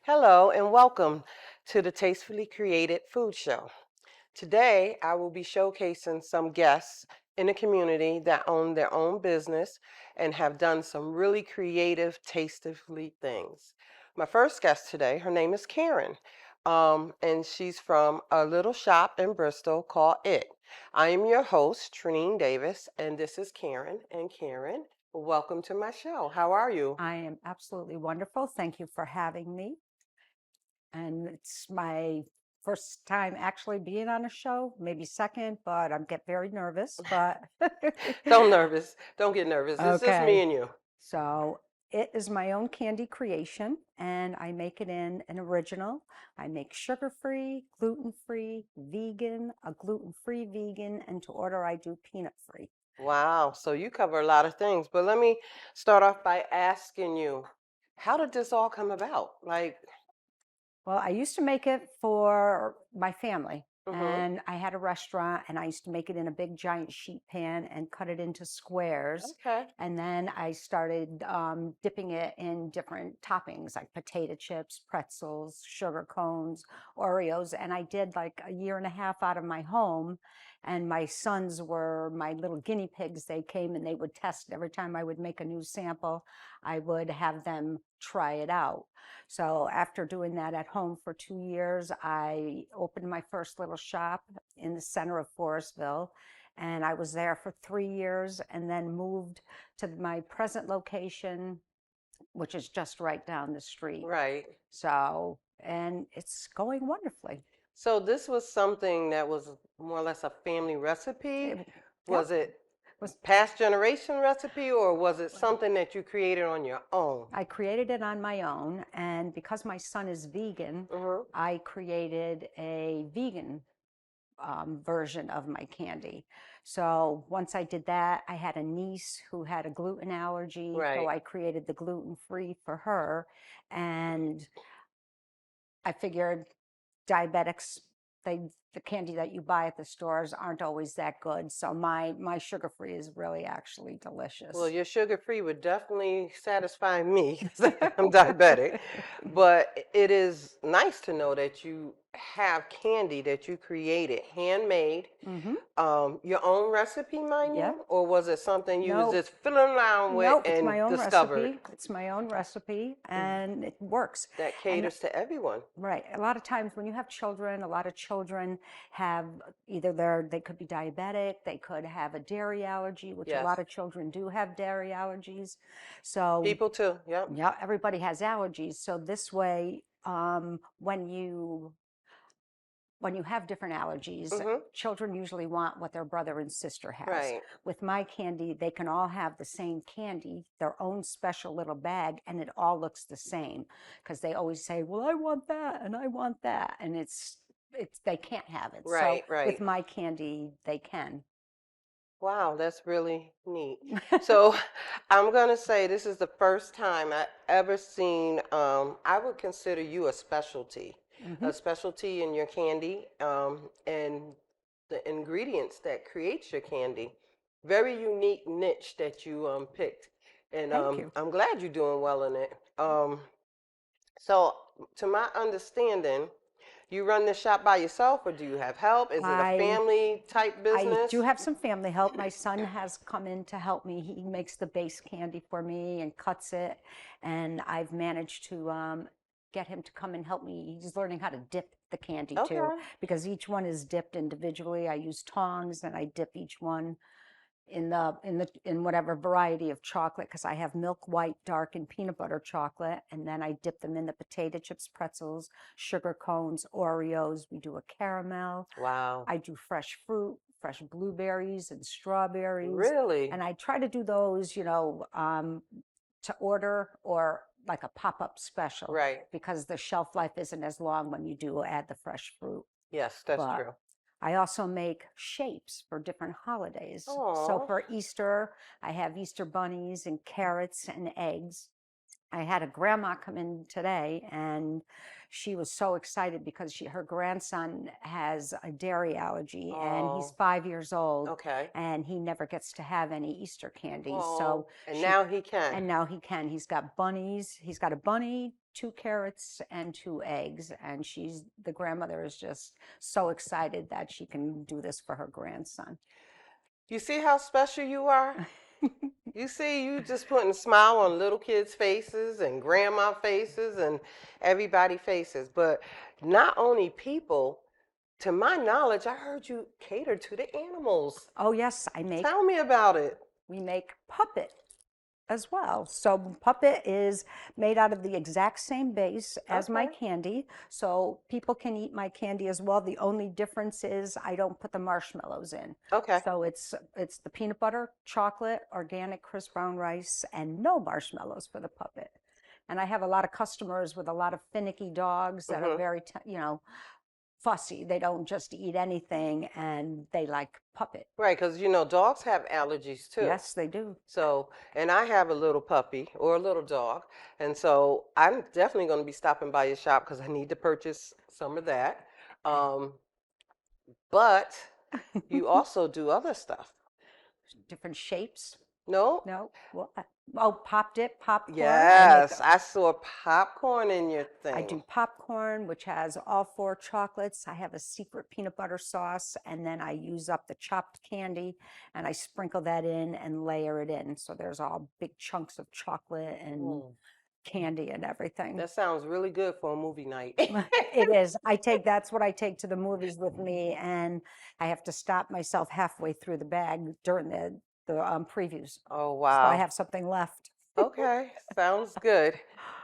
Hello and welcome to the Tastefully Created Food Show. Today, I will be showcasing some guests in the community that own their own business and have done some really creative, tastefully things. My first guest today, her name is Karen, and she's from a little shop in Bristol called It. I am your host, Trinene Davis, and this is Karen. And Karen, welcome to my show. How are you? I am absolutely wonderful. Thank you for having me. And it's my first time actually being on a show, maybe second, but I get very nervous. But Don't get nervous. It's just me okay. and you. So it is my own candy creation, and I make it in an original. I make sugar-free, gluten-free, vegan, a gluten-free vegan, and to order I do peanut-free. Wow. So you cover a lot of things. But let me start off by asking you, how did this all come about? Well, I used to make it for my family, Mm-hmm. and I had a restaurant, and I used to make it in a big giant sheet pan and cut it into squares. Okay. And then I started dipping it in different toppings like potato chips, pretzels, sugar cones, Oreos. And I did like a year and a half out of my home. And my sons were my little guinea pigs. They came and they would test every time I would make a new sample, I would have them try it out. So after doing that at home for 2 years, I opened my first little shop in the center of Forestville. And I was there for 3 years and then moved to my present location, which is just right down the street. Right. So, and it's going wonderfully. So this was something that was more or less a family recipe. It, yep, Was it was past generation recipe or was it something that you created on your own? I created it on my own, and because my son is vegan, Mm-hmm. I created a vegan version of my candy. So once I did that, I had a niece who had a gluten allergy, so Right. I created the gluten-free for her. And I figured diabetics, the candy that you buy at the stores aren't always that good. So my sugar-free is really actually Well, delicious. your sugar-free would definitely satisfy me because I'm diabetic. But it is nice to know that you have candy that you created, handmade, Mm-hmm. your own recipe, mind Yeah. you, or was it something you was No, just fiddling around with no, it's and my own discovered recipe. It's my own recipe, mm, and it works. that And caters to everyone? right. A lot of times when you have children, a lot of children have either they could be diabetic, they could have a dairy allergy, which a Yes. lot of children do have dairy allergies. So, People too. Yep. yeah, everybody has allergies. So this way, when you have different allergies, Mm-hmm. children usually want what their brother and sister has. Right. With my candy, they can all have the same candy, their own special little bag, and it all looks the same because they always say, "Well, I want that and I want that," and it's they can't have it. So Right. Right. with my candy, they can. Wow, that's really neat. So I'm gonna say this is the first time I ever seen, I would consider you Hmm. a specialty in your candy, and the ingredients that creates your candy. Very unique niche that you picked. And Thank you. I'm glad you're doing well in it. So to my understanding, you run the shop by yourself or do you have help? Is it a I family type I do business? have some family help. My son has come in to help me. He makes the base candy for me and cuts it, and I've managed to get him to come and help me. He's learning how to dip the candy too, Okay. because each one is dipped individually. I use tongs and I dip each one in whatever variety of chocolate, because I have milk, white, dark, and peanut butter chocolate, and then I dip them in the potato chips, pretzels, sugar cones, Oreos. We do a caramel. Wow. I do fresh fruit, fresh blueberries and strawberries, Really? and I try to do those, to order or like a pop-up special, Right. because the shelf life isn't as long when you do add the fresh fruit. Yes, that's But true. I also make shapes for different holidays. So Oh, for Easter, I have Easter bunnies and carrots and eggs. I had a grandma come in today, and she was so excited because her grandson has a dairy allergy, and he's oh, 5 years old, okay. and he never gets to have any Easter candy. Oh, So and now he can. and now he can. He's got bunnies. He's got a bunny, 2 carrots and 2 eggs. And the grandmother is just so excited that she can do this for her grandson. You see how special you are? You see, you just putting a smile on little kids' faces and grandma faces and everybody faces. But not only people, to my knowledge, I heard you cater to the animals. Oh yes, Tell me about it. we make puppet as well. So puppet is made out of the exact same base as my Okay. candy. So people can eat my candy as well. The only difference is I don't put the marshmallows in. Okay. So it's the peanut butter, chocolate, organic crisp brown rice, and no marshmallows for the puppet. And I have a lot of customers with a lot of finicky dogs that are Mm-hmm. very, fussy. They don't just eat anything, and they like puppet. Right, because you know, dogs have allergies too. Yes, they do. So, and I have a little puppy or a little dog. And so I'm definitely going to be stopping by your shop because I need to purchase some of that. Um, but you also do other stuff. Different shapes. No? No, what? Oh, pop dip, popcorn. Yes, I saw popcorn in your I thing. do popcorn, which has all 4 chocolates. I have a secret peanut butter sauce, and then I use up the chopped candy and I sprinkle that in and layer it in. So there's all big chunks of chocolate and Mm, candy and everything. that sounds really good for a movie night. It is. That's what I take to the movies with me, and I have to stop myself halfway through the bag during the previews. Oh, So I wow. have something left. Okay, sounds good.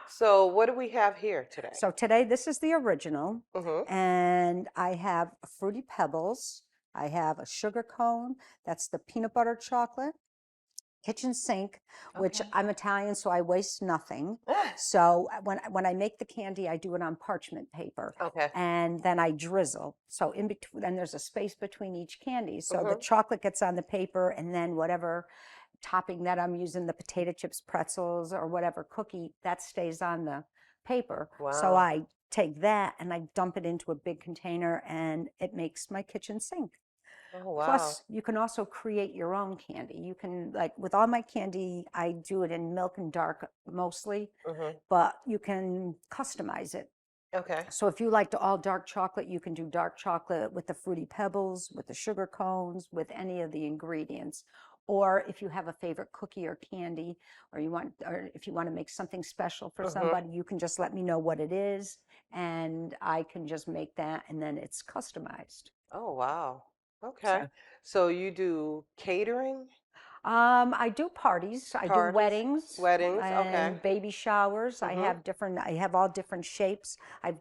So, what do we have here today? So today, this is the original, Mm-hmm. and I have Fruity Pebbles. I have a sugar cone. That's the peanut butter chocolate. Kitchen sink, which Okay. I'm Italian, so I waste nothing. So when I make the candy, I do it on parchment paper, Okay. and then I drizzle. So in between, and there's a space between each candy. So the Mm-hmm. chocolate gets on the paper, and then whatever topping that I'm using, the potato chips, pretzels, or whatever cookie, that stays on the paper. So Wow. I take that and I dump it into a big container, and it makes my kitchen sink. Oh, wow. Plus, you can also create your own candy. You can, like, with all my candy, I do it in milk and dark mostly, Mm-hmm. but you can customize it. Okay. So if you like the all dark chocolate, you can do dark chocolate with the Fruity Pebbles, with the sugar cones, with any of the ingredients. Or if you have a favorite cookie or candy, or if you want to make something special for Mm-hmm. somebody, you can just let me know what it is, and I can just make that, and then it's customized. Oh, wow. Okay. So So you do catering, I do parties, I do parties, weddings weddings? Okay. and baby showers. Mm-hmm. I have all different shapes. I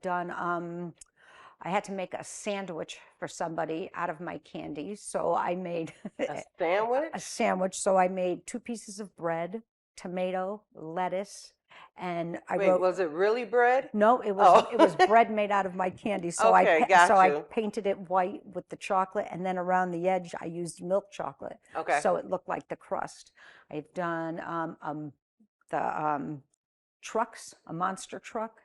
had to make a sandwich for somebody out of my candy. So I made A a sandwich? sandwich. So I made 2 pieces of bread, tomato, lettuce, and I Wait, wrote, was it really bread? no, Oh, it was bread made out of my candy. okay, So got I you. painted it white with the chocolate, and then around the edge I used milk chocolate, Okay. so it looked like the crust. I've done the trucks, a monster truck.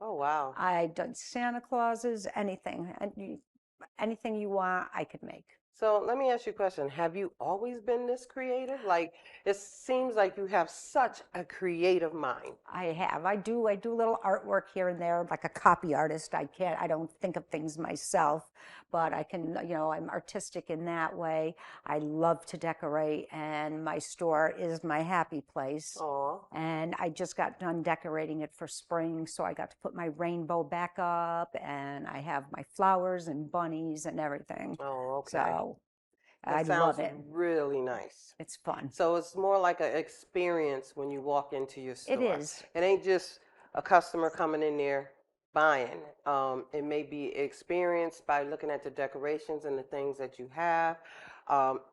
Oh, wow. I've done Santa Clauses, anything, and anything you want, I could make. So let me ask you a question. Have you always been this creative? Like, it seems like you have such a creative mind. I have. I do little artwork here and there, like a copy artist. I don't think of things myself, but I can, I'm artistic in that way. I love to decorate, and my store is my happy place. Oh, And I just got done decorating it for spring, so I got to put my rainbow back up, and I have my flowers and bunnies and everything. oh, okay. So I That love sounds it. really nice. It's fun. So it's more like an experience when you walk into your It store. is. It ain't just a customer coming in there buying. It may be experienced by looking at the decorations and the things that you have,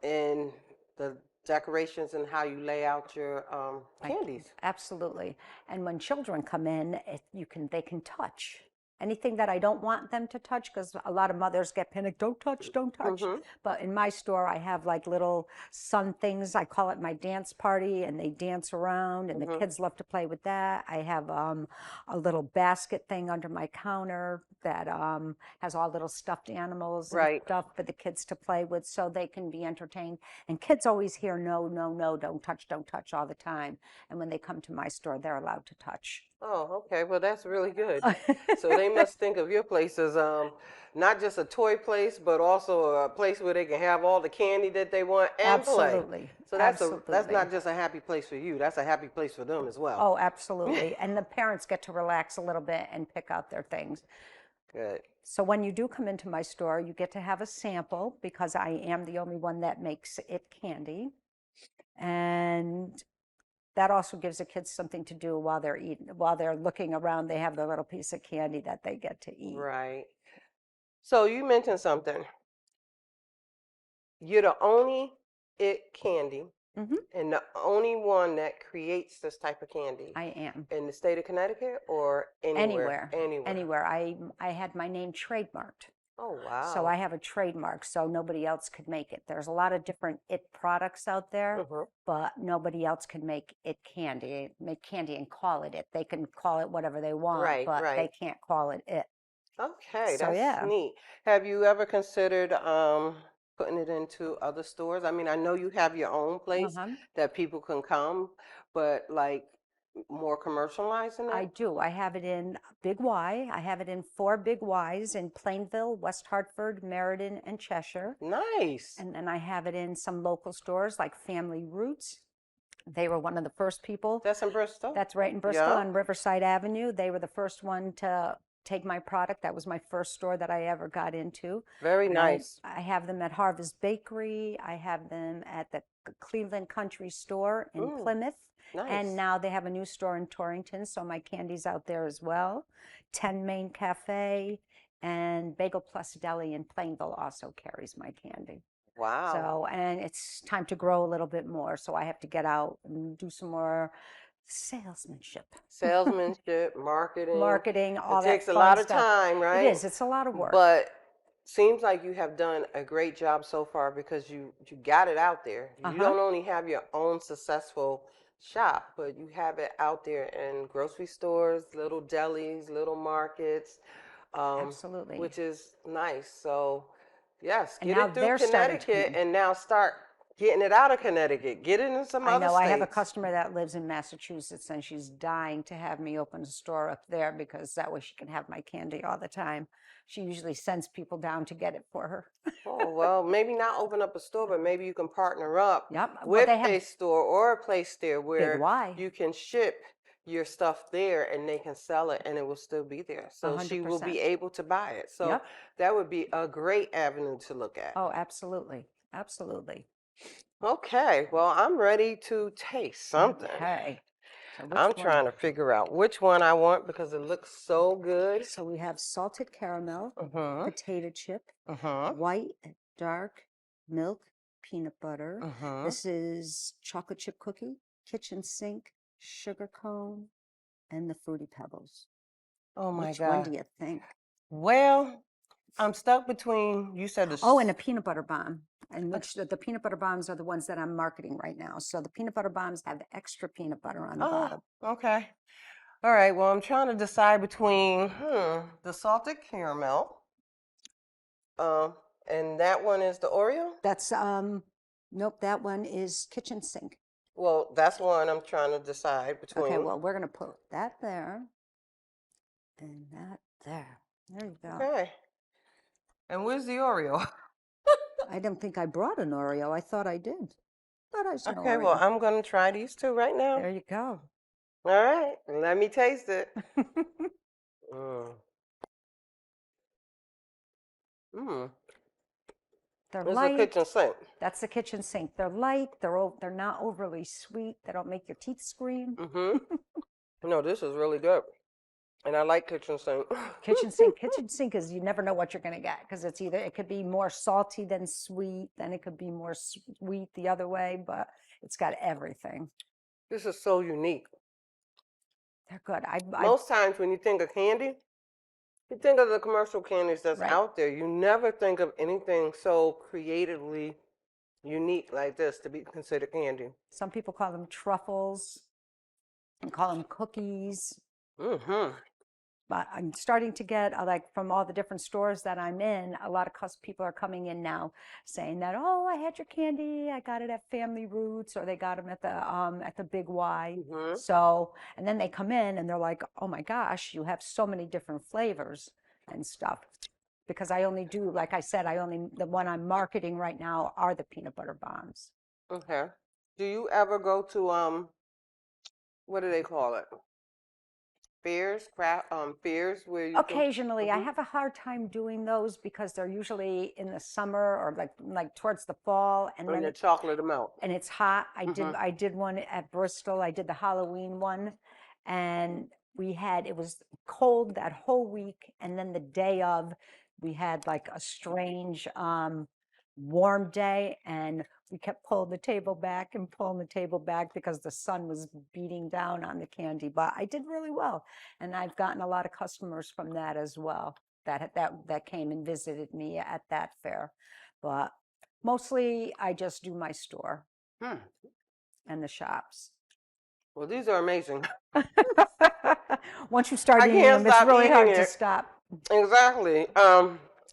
and the decorations and how you lay out your Like, candies. absolutely. And when children come in, they can touch anything that I don't want them to touch, because a lot of mothers get panicked, don't touch, don't touch. Mm-hmm. But in my store, I have like little sun things. I call it my dance party, and they dance around, and the Mm-hmm. kids love to play with that. I have a little basket thing under my counter that has all little stuffed animals and Right. stuff for the kids to play with, so they can be entertained. And kids always hear no, no, no, don't touch all the time. And when they come to my store, they're allowed to touch. Oh, okay. Well, that's really good. So they must think of your place as not just a toy place, but also a place where they can have all the candy that they want and play. Absolutely. So that's Absolutely. not just a happy place for you. That's a happy place for them as well. Oh, absolutely. And the parents get to relax a little bit and pick out their things. Good. So when you do come into my store, you get to have a sample because I am the only one that makes it candy. And that also gives the kids something to do while they're eating, while they're looking around, they have their little piece of candy that they get to eat. Right. So you mentioned something. You're the only it candy Hmm. and the only one that creates this type of candy I am. in the state of Connecticut or anywhere? Anywhere, Anywhere. anywhere. I had my name trademarked. Oh, So wow. I have a trademark, so nobody else could make it. There's a lot of different it products out there, Hmm. but nobody else can make it candy, make candy and call it it. They can call it whatever they want, Right, but they right. can't call it it. Okay, So that's yeah. neat. Have you ever considered putting it into other stores? I mean, I know you have your own place Uh-huh. that people can come, but like more commercializing I it? do. I have it in Big Y. I have it in 4 Big Ys in Plainville, West Hartford, Meriden, and Cheshire. Nice. And then I have it in some local stores like Family Roots. They were one of the first people. That's in Bristol? That's right in Bristol Yeah. on Riverside Avenue. They were the first one to take my product. That was my first store that I ever got into. Very And nice. I have them at Harvest Bakery. I have them at the Cleveland Country Store in Mm, Plymouth. And nice. now they have a new store in Torrington, so my candy's out there as well. 10 Main Cafe and Bagel Plus Deli in Plainville also carries my candy. Wow. So, and it's time to grow a little bit more. So I have to get out and do some more salesmanship, Salesmanship, marketing. marketing, It all that takes a fun lot of stuff. time, It right? is, it's a lot of work. But seems like you have done a great job so far because you got it out there. You Uh-huh. don't only have your own successful shop, but you have it out there in grocery stores, little delis, little markets, Absolutely. which is nice. So, yes, And get now it through they're starting to come Connecticut in. and now start getting it out of Connecticut. Get it in some I other know I have a states. customer that lives in Massachusetts and she's dying to have me open a store up there because that way she can have my candy all the time. She usually sends people down to get it for her. Oh, well, maybe not open up a store, but maybe you can partner up Yep. Well, with they a have store or a place there Big where Y, you can ship your stuff there and they can sell it and it will still be there. So she will be 100%. able to buy it. So Yep. that would be a great avenue to look at. Oh, absolutely. Absolutely. Okay, well, I'm ready to taste something. Okay. So which I'm one? trying to figure out which one I want because it looks so good. So we have salted caramel, Uh-huh. potato chip, Uh-huh. white, dark, milk, peanut butter. Uh-huh. This is chocolate chip cookie, kitchen sink, sugar cone, and the fruity pebbles. Oh my Which one do God. you think? Well, I'm stuck between, you said the Oh, and a peanut butter bomb. And which the peanut butter bombs are the ones that I'm marketing right now. So the peanut butter bombs have extra peanut butter on the oh, bottom. okay. All right. Well, I'm trying to decide between the salted caramel, um, and that one is the Oreo. That's nope, that one is kitchen sink. Well, that's one I'm trying to decide Okay, between. well, we're gonna put that there and that there. There you go. Okay. And where's the Oreo? I don't think I brought an Oreo. I thought I did. Thought I saw an Okay. Well, Oreo. I'm gonna try these two right now. There you go. All right. Let me taste it. Mm. Mm. They're This is a light. kitchen sink. That's the kitchen sink. They're light. They're not overly sweet. They don't make your teeth scream. Mm-hmm. No, this is really good, and I like kitchen sink. Kitchen sink. Kitchen sink is you never know what you're gonna get because it's either it could be more salty than sweet, then it could be more sweet the other way, but it's got everything. This is so unique. They're good. Most times when you think of candy, you think of the commercial candies that's Right. out there. You never think of anything so creatively unique like this to be considered candy. Some people call them truffles and call them cookies. Mm-hmm. But I'm starting to get like from all the different stores that I'm in, a lot of people are coming in now saying that, oh, I had your candy, I got it at Family Roots, or they got them at the Big Y. Hmm. So, and then they come in and they're like, oh my gosh, you have so many different flavors and stuff. Because I only do, like I said, the one I'm marketing right now are the peanut butter bombs. Okay. Do you ever go to what do they call it? Fairs, craft fairs where you can. Occasionally, I Hmm. have a hard time doing those because they're usually in the summer or like towards the fall, and And then the chocolate amount. it's hot. Hmm. I did one at Bristol. I did the Halloween one, and it was cold that whole week, and then the day of, we had like a strange warm day, and we kept pulling the table back and pulling the table back because the sun was beating down on the candy. But I did really well, and I've gotten a lot of customers from that as well that came and visited me at that fair. But mostly I just do my store Hmm. and the shops. Well, these are amazing. Once you start I eating can't them, it's stop really eating hard to it. stop. Exactly.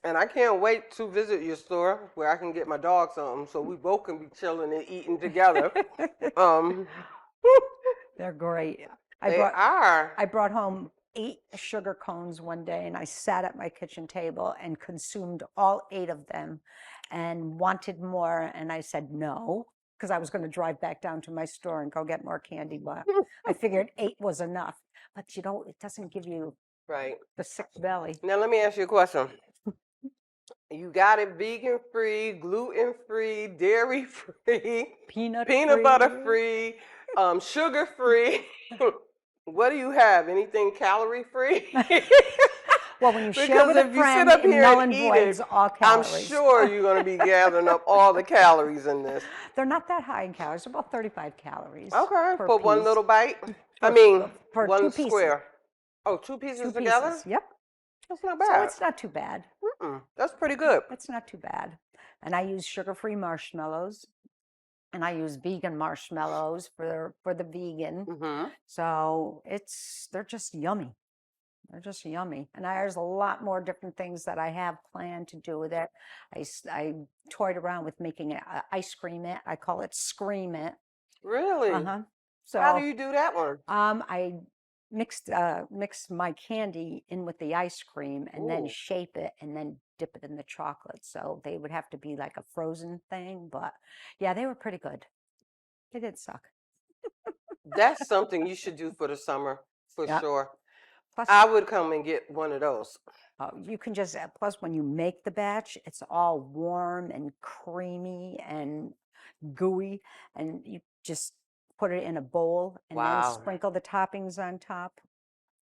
And I can't wait to visit your store where I can get my dog something so we both can be chilling and eating together. Um, They're great. I they brought are. I brought home 8 sugar cones one day, and I sat at my kitchen table and consumed all 8 of them and wanted more. And I said no, because I was going to drive back down to my store and go get more candy. But I figured 8 was enough. But it doesn't give you Right. the sick belly. Now let me ask you a question. You got it vegan free, gluten free, dairy free, Peanut peanut butter free. free, sugar free. What do you have? Anything calorie free? Well, when you share Because with a if you sit friend, up it here null and and eat voids it, all I'm calories. sure you're going to be gathering up all the calories in this. They're not that high in calories. They're about 35 calories Okay, per for one piece. little bite. I For mean, for two one pieces. square. Oh, two Two pieces together? pieces. Yep. That's not So bad. it's not too bad. That's pretty good. It's not too bad. And I use sugar-free marshmallows, and I use vegan marshmallows for the vegan. Hmm. So they're just yummy. They're just yummy. And there's a lot more different things that I have planned to do with it. I toyed around with making an ice cream it. I call it Scream It. Really? Uh-huh. How do So you do that one? I mix my candy in with the ice cream and then Ooh, shape it and then dip it in the chocolate. So they would have to be like a frozen thing, but yeah, they were pretty good. They did suck. that's something you should do for the summer for Yeah. sure. Plus, I would come and get one of those. you can just plus when you make the batch, it's all warm and creamy and gooey, and you just put it in a bowl and then Wow. sprinkle the toppings on top.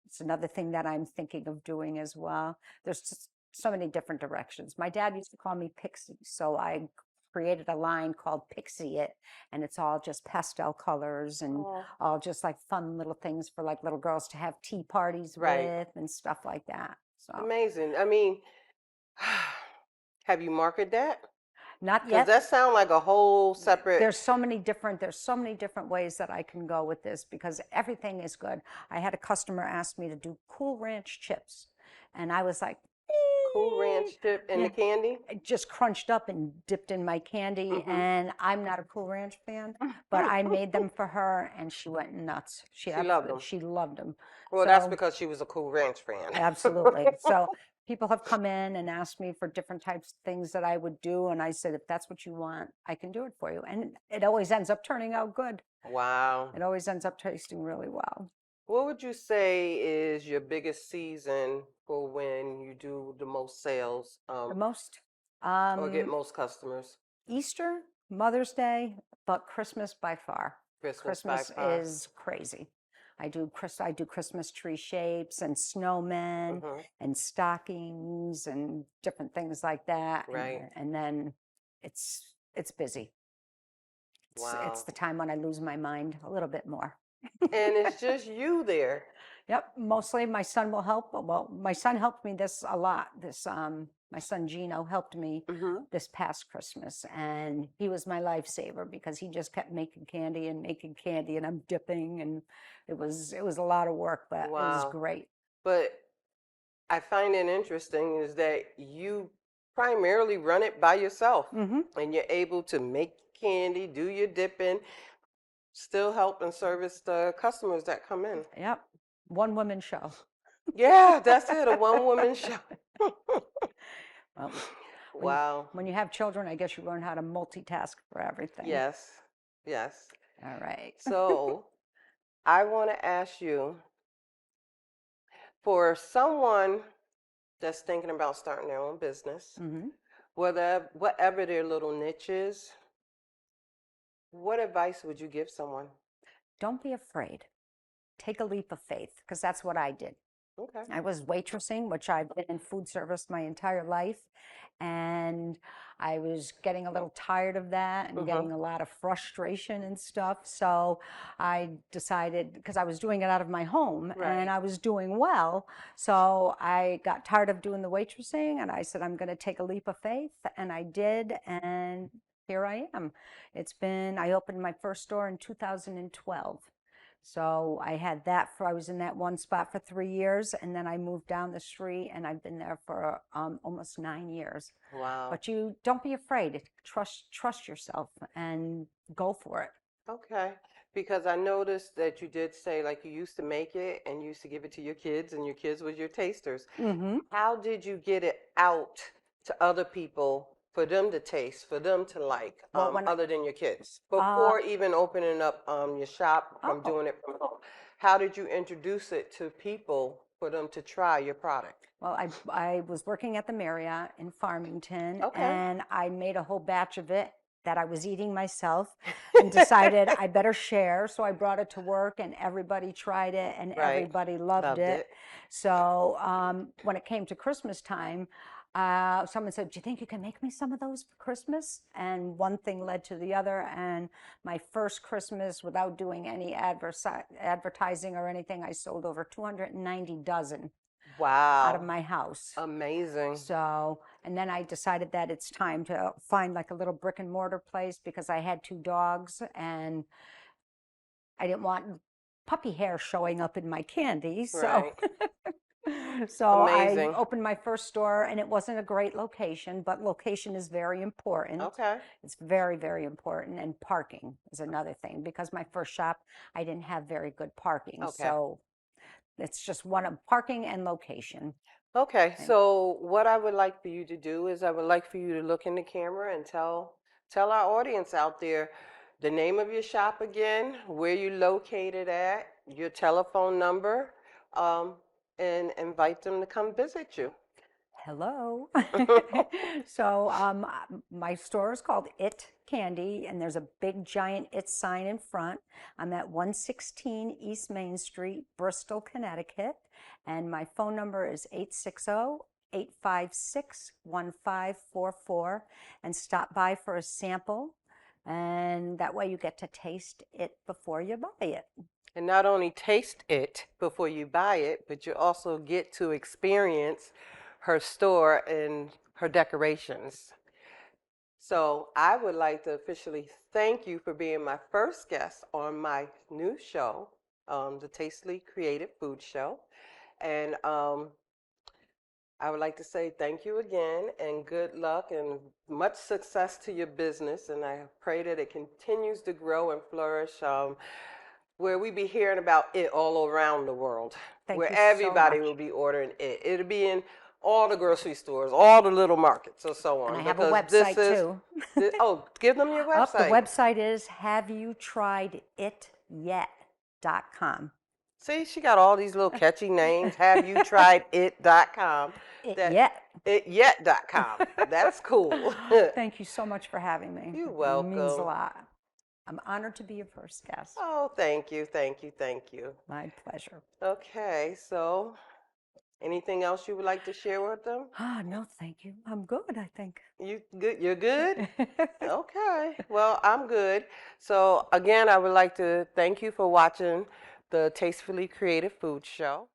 It's another thing that I'm thinking of doing as well. There's just so many different directions. My dad used to call me Pixie, so I created a line called Pixie It, and it's all just pastel colors and Oh, all just like fun little things for like little girls to have tea parties right. with and stuff like that. So Amazing. I mean, have you marketed that? not Because yet. that sounds like a whole separate. There's so many different ways that I can go with this because everything is good. I had a customer ask me to do Cool Ranch chips, and I was like, Cool Ranch chip and the yeah, candy. just crunched up and dipped in my candy. Hmm. And I'm not a Cool Ranch fan, but I made them for her, and she went nuts. She loved them. She loved them. Well, that's So because she was a Cool Ranch fan. absolutely. So people have come in and asked me for different types of things that I would do, and I said, if that's what you want, I can do it for you. And it always ends up turning out good. Wow. It always ends up tasting really well. What would you say is your biggest season for when you do the most sales, The most or get most customers? Easter, Mother's Day, but Christmas by far. Christmas by Christmas far. is crazy. I do Christmas tree shapes and snowmen Hmm. and stockings and different things like that. Right. And then it's busy. It's Wow. the time when I lose my mind a little bit more. And it's just you there. Yep, mostly my son will help. Well, my son helped me this a lot. My son Gino helped me Hmm. this past Christmas, and he was my lifesaver because he just kept making candy, and I'm dipping, and it was a lot of work, but it was Wow. great. But I find it interesting is that you primarily run it by yourself Hmm. and you're able to make candy, do your dipping, still help and service the customers that come in. Yep. One woman show. Yeah, that's it, a one-woman show. Well, when Wow. when you have children, I guess you learn how to multitask for everything. Yes. Yes. All right. So I want to ask you, for someone that's thinking about starting their own business, Hmm. whatever their little niche is, what advice would you give someone? Don't be afraid. Take a leap of faith, because that's what I did. Okay. I was waitressing, which I've been in food service my entire life. And I was getting a little tired of that and Mm-hmm. getting a lot of frustration and stuff. So I decided, because I was doing it out of my home and Right. I was doing well. So I got tired of doing the waitressing and I said, I'm going to take a leap of faith. And I did. And here I am. I opened my first store in 2012. So I was in that one spot for 3 years, and then I moved down the street, and I've been there for almost 9 years. Wow. But you don't be afraid. Trust yourself and go for it. Okay. Because I noticed that you did say like you used to make it and you used to give it to your kids and your kids was your tasters. Hmm. How did you get it out to other people for them to taste, for them to like, Well, when other than your kids? uh, Before even opening up your shop from oh, doing it from home, how did you introduce it to people for them to try your product? well, I was working at the Marriott in Farmington, Okay. and I made a whole batch of it that I was eating myself, and decided I better share. So I brought it to work, and everybody tried it, and Right. everybody loved Loved it. it. So when it came to Christmas time, someone said, "Do you think you can make me some of those for Christmas?" And one thing led to the other. And my first Christmas, without doing any advertising or anything, I sold over 290 dozen out of Wow. my house. Amazing. So, and then I decided that it's time to find like a little brick and mortar place, because I had two dogs and I didn't want puppy hair showing up in my candy. So, Right. so I Amazing. opened my first store, and it wasn't a great location, but location is very important. Okay. It's very, very important. And parking is another thing, because my first shop, I didn't have very good parking. Okay. So it's just one of parking and location. Okay, And so what I would like for you to do is I would like for you to look in the camera and tell our audience out there the name of your shop again, where you're located at, your telephone number, um, and invite them to come visit you. hello. So my store is called It Candy, and there's a big giant It sign in front. I'm at 116 East Main Street, Bristol, Connecticut, and my phone number is 860-856-1544. And stop by for a sample, and that way you get to taste it before you buy it. And not only taste it before you buy it, but you also get to experience her store and her decorations. So I would like to officially thank you for being my first guest on my new show, the Tastefully Creative Food Show. And I would like to say thank you again and good luck and much success to your business. And I pray that it continues to grow and flourish, where we be hearing about it all around the world, Thank where you so everybody will much. be ordering it. It'll be in all the grocery stores, all the little markets, or so And I on, have a because this website is, too. oh, give them your Up, the website. website is haveyoutriedit.com. See, she got all these little catchy names. Have you tried it.com? It That yet. ityet.com. That's cool. Thank you so much for having me. You're It means a welcome. lot. I'm honored to be your first guest. Oh, thank you, thank you, thank you. My pleasure. Okay, so anything else you would like to share with them? Ah, no, thank you. I'm good, I think. You good? You're good? Okay. Well, I'm good. So again, I would like to thank you for watching the Tastefully Creative Food Show.